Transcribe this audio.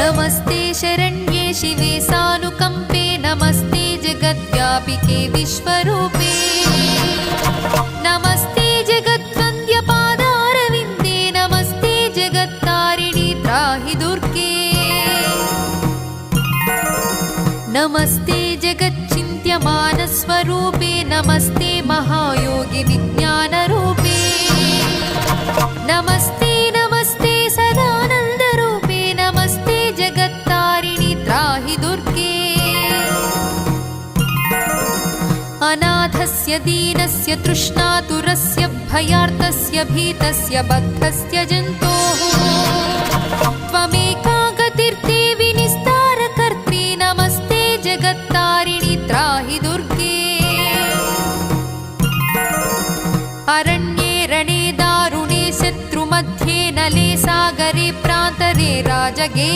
नमस्ते शरण्ये शिवे सानुकम्पे नमस्ते जगद्व्यापिके विश्वरूपे नमस्ते जगद्वन्द्यपादारविन्दे नमस्ते जगत्तारिणि त्राहि दुर्गे नमस्ते जगच्चिन्त्यमानस्वरूपे नमस्ते महायोगि विज्ञानरूपे नमस्ते नमस्ते सदानन्दरूपे नमस्ते जगत्तारिणि त्राहि दुर्गे अनाथस्य दीनस्य तृष्णातुरस्य भयार्तस्य भीतस्य बद्धस्य जन्तोः त्वमेका गतिर्देवि निस्तारकर्त्री नमस्ते जगत्तारिणि त्राहि दुर्गे अरण्ये रणे दारुणे शत्रुमध्ये नले सागरे प्रान्तरे राजगे